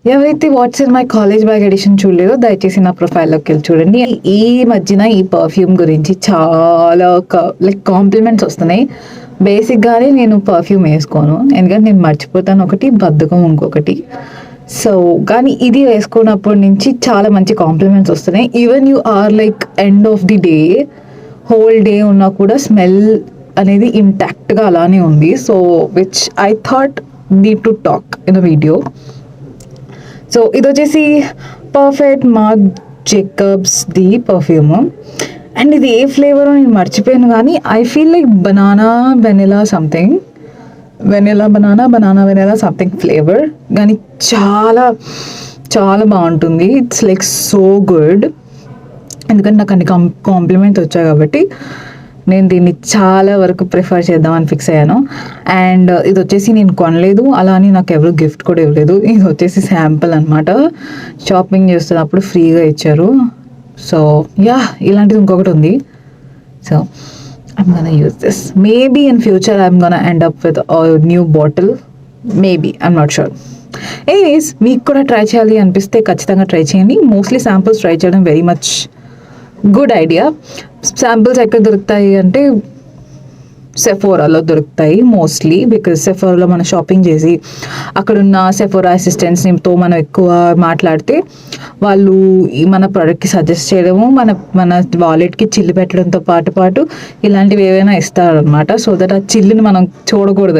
ఎవరైతే what's in my college bag edition చూడలేదో దయచేసి నా ప్రొఫైల్లోకి వెళ్ళి చూడండి. ఈ మధ్యన ఈ పర్ఫ్యూమ్ గురించి చాలా లైక్ కాంప్లిమెంట్స్ వస్తున్నాయి. బేసిక్గానే నేను పర్ఫ్యూమ్ వేసుకోను, ఎందుకంటే నేను మర్చిపోతాను ఒకటి, బద్ధకం ఇంకొకటి. సో కానీ ఇది వేసుకున్నప్పటి నుంచి చాలా మంచి కాంప్లిమెంట్స్ వస్తున్నాయి. Even you are like end of the day, whole day ఉన్నా కూడా స్మెల్ అనేది ఇంటాక్ట్గా అలానే ఉంది. So which I thought need to talk in a video. సో ఇది వచ్చేసి perfect Marc Jacobs the perfume. And ఇది ఏ ఫ్లేవరో నేను మర్చిపోయాను, కానీ I feel like banana vanilla something, vanilla something flavour. కానీ చాలా చాలా బాగుంటుంది. It's like so good. ఎందుకంటే నాకు అన్ని కాంప్లిమెంట్స్ వచ్చాయి కాబట్టి నేను దీన్ని చాలా వరకు ప్రిఫర్ చేద్దామని ఫిక్స్ అయ్యాను. అండ్ ఇది వచ్చేసి నేను కొనలేదు, అలా అని నాకు ఎవరు గిఫ్ట్ కూడా ఇవ్వలేదు. ఇది వచ్చేసి శాంపుల్ అనమాట, షాపింగ్ చేస్తున్నప్పుడు ఫ్రీగా ఇచ్చారు. సో యా, ఇలాంటిది ఇంకొకటి ఉంది. So I'm gonna use this. Maybe in future I'm gonna end up with a new bottle. Maybe, I'm not sure. Anyways, మీకు కూడా ట్రై చేయాలి అనిపిస్తే ఖచ్చితంగా ట్రై చేయండి. మోస్ట్లీ శాంపుల్స్ ట్రై చేయడం very much good idea. Samples ఎక్కడ దొరుకుతాయి అంటే సెఫోరాలో దొరుకుతాయి మోస్ట్లీ, బికాజ్ సెఫోరాలో మనం షాపింగ్ చేసి అక్కడున్న సెఫోరా అసిస్టెంట్స్తో మనం ఎక్కువ మాట్లాడితే వాళ్ళు మన ప్రోడక్ట్కి సజెస్ట్ చేయడము, మన వాలెట్కి చిల్లు పెట్టడంతో పాటు ఇలాంటివి ఏవైనా ఇస్తారనమాట. సో దట్ ఆ చిల్లుని మనం చూడకూడదు.